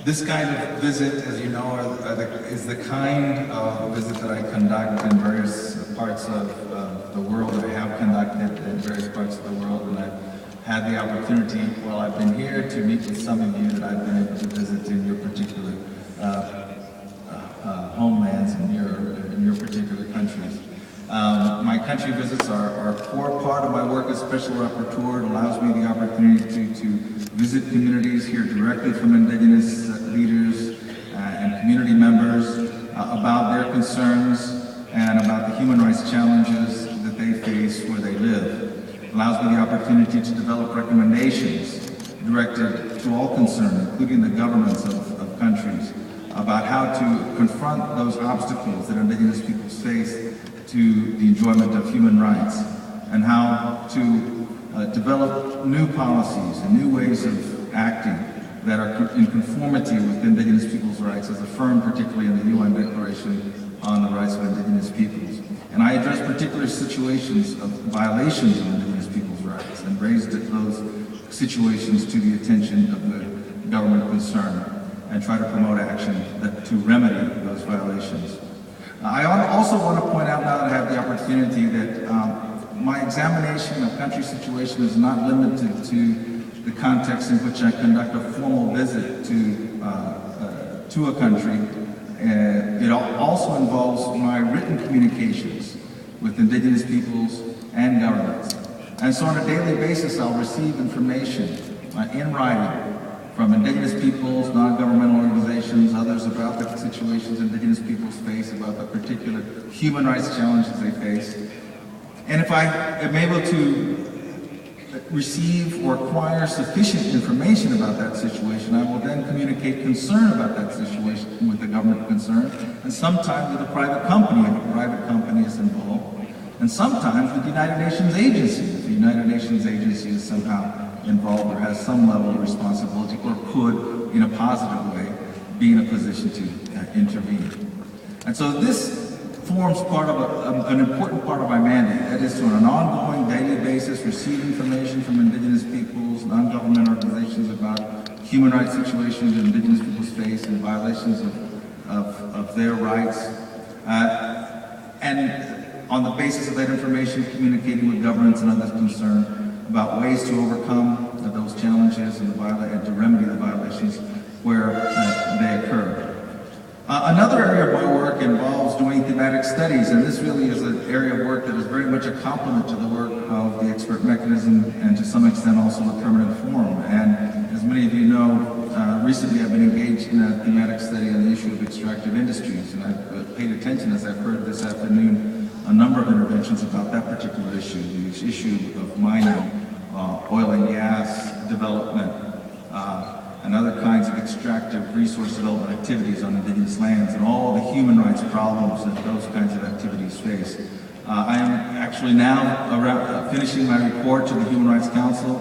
This kind of visit, as you know, is the kind of visit that I conduct in various parts of the world, that I have conducted in various parts of the world, and I've had the opportunity while I've been here to meet with some of you that I've been able to visit in your particular homelands and in your particular countries. My country visits are a core part of my work as special rapporteur. It allows me the opportunity to visit communities, hear directly from indigenous leaders and community members about their concerns and about the human rights challenges that they face where they live. It allows me the opportunity to develop recommendations directed to all concerned, including the governments of countries, about how to confront those obstacles that indigenous peoples face to the enjoyment of human rights, and how to develop new policies and new ways of acting that are in conformity with indigenous peoples' rights, as affirmed particularly in the UN Declaration on the Rights of Indigenous Peoples. And I address particular situations of violations of indigenous peoples' rights and raised those situations to the attention of the government concerned and try to promote action to remedy those violations. I also want to point out, now that I have the opportunity, that my examination of country situation is not limited to the context in which I conduct a formal visit to a country. It also involves my written communications with indigenous peoples and governments. And so on a daily basis, I'll receive information in writing from indigenous peoples, non-governmental organizations, others about the situations indigenous peoples face, about the particular human rights challenges they face. And if I am able to receive or acquire sufficient information about that situation, I will then communicate concern about that situation with the government concerned, and sometimes with a private company if a private company is involved, and sometimes with the United Nations agency if the United Nations agency is somehow involved or has some level of responsibility, or could, in a positive way, be in a position to intervene. And so this forms part of an important part of my mandate. That is, to on an ongoing daily basis receive information from indigenous peoples, non-government organizations about human rights situations that indigenous peoples face and violations of their rights. And on the basis of that information, communicating with governments and others concerned about ways to overcome those challenges and to remedy the violations where they occur. Another area of my work involves doing thematic studies, and this really is an area of work that is very much a complement to the work of the expert mechanism, and to some extent also the permanent forum. And as many of you know, recently I've been engaged in a thematic study on the issue of extractive industries, and I've paid attention, as I've heard this afternoon, a number of interventions about that particular issue, the issue of mining, oil and gas development, and other kinds of extractive resource development activities on indigenous lands, and all the human rights problems that those kinds of activities face. I am actually now finishing my report to the Human Rights Council,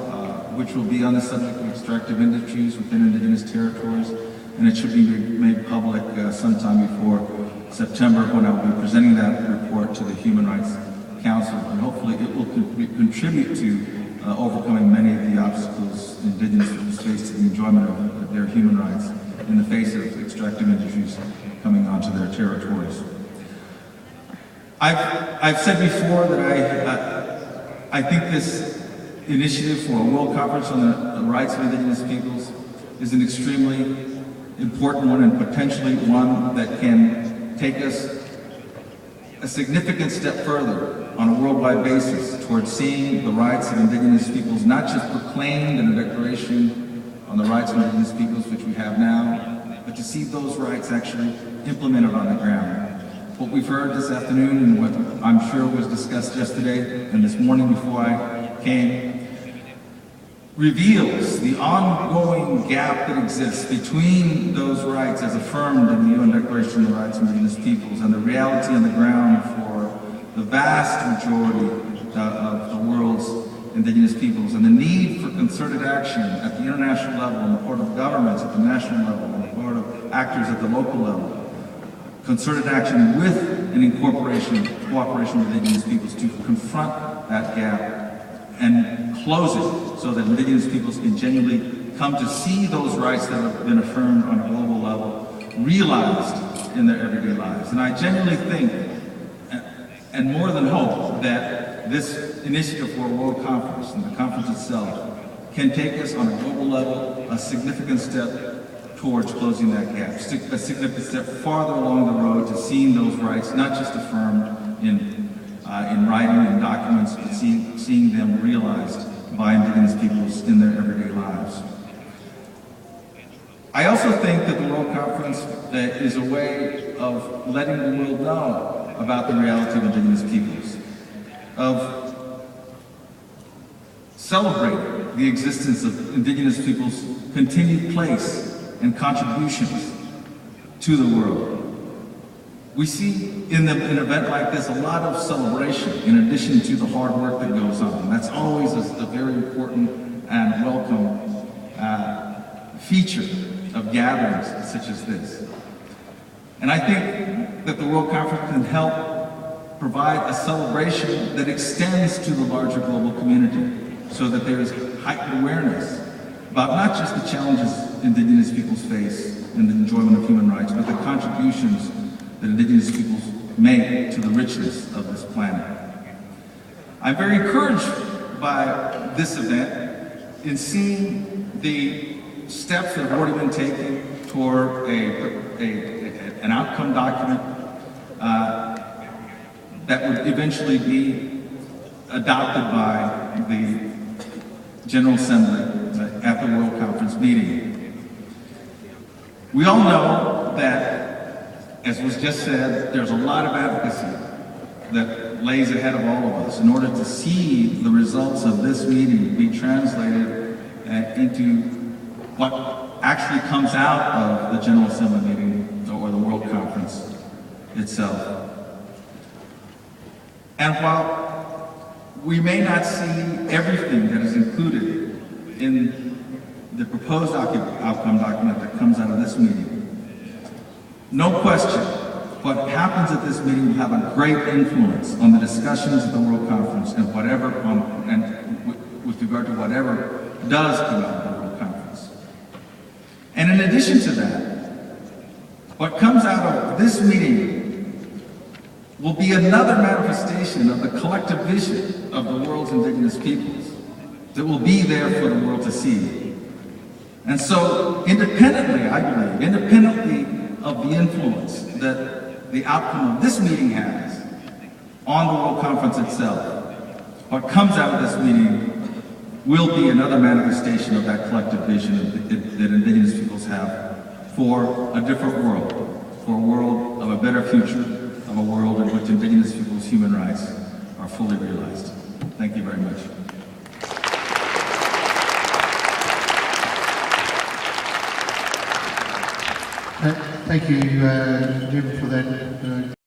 which will be on the subject of extractive industries within indigenous territories, and it should be made public sometime before September, when I will be presenting that report to the Human Rights Council, and hopefully it will contribute to overcoming many of the obstacles indigenous peoples face to the enjoyment of their human rights in the face of extractive industries coming onto their territories. I've said before that I think this initiative for a World Conference on the Rights of Indigenous Peoples is an extremely important one, and potentially one that can take us a significant step further on a worldwide basis towards seeing the rights of indigenous peoples not just proclaimed in a declaration on the rights of indigenous peoples, which we have now, but to see those rights actually implemented on the ground. What we've heard this afternoon, and what I'm sure was discussed yesterday and this morning before I came, reveals the ongoing gap that exists between those rights as affirmed in the UN Declaration on the Rights of Indigenous Peoples and the reality on the ground for the vast majority of the world's indigenous peoples, and the need for concerted action at the international level, on the part of governments at the national level, on the part of actors at the local level. Concerted action with an incorporation, cooperation with indigenous peoples to confront that gap and close it so that indigenous peoples can genuinely come to see those rights that have been affirmed on a global level realized in their everyday lives. And I genuinely think, and more than hope, that this initiative for a world conference and the conference itself can take us on a global level a significant step towards closing that gap, a significant step farther along the road to seeing those rights not just affirmed in writing and documents, but seeing them realized by Indigenous peoples in their everyday lives. I also think that the World Conference is a way of letting the world know about the reality of Indigenous peoples, of celebrating the existence of Indigenous peoples' continued place and contributions to the world. We see in an event like this a lot of celebration in addition to the hard work that goes on. That's always a very important and welcome feature of gatherings such as this. And I think that the World Conference can help provide a celebration that extends to the larger global community so that there is heightened awareness about not just the challenges Indigenous peoples face in the enjoyment of human rights, but the contributions that Indigenous peoples make to the richness of this planet. I'm very encouraged by this event in seeing the steps that have already been taken toward an outcome document that would eventually be adopted by the General Assembly at the World Conference meeting. We all know that, as was just said, there's a lot of advocacy that lays ahead of all of us in order to see the results of this meeting be translated into what actually comes out of the General Assembly meeting or the World Conference itself. And while we may not see everything that is included in the proposed outcome document that comes out of this meeting, no question, what happens at this meeting will have a great influence on the discussions at the World Conference and with regard to whatever does come out of the World Conference. And in addition to that, what comes out of this meeting will be another manifestation of the collective vision of the world's Indigenous peoples that will be there for the world to see. And so, independently, I believe, independently of the influence that the outcome of this meeting has on the World Conference itself, what comes out of this meeting will be another manifestation of that collective vision that Indigenous peoples have for a different world, for a world of a better future, of a world in which Indigenous peoples' human rights are fully realized. Thank you very much. Thank you, Jim, for that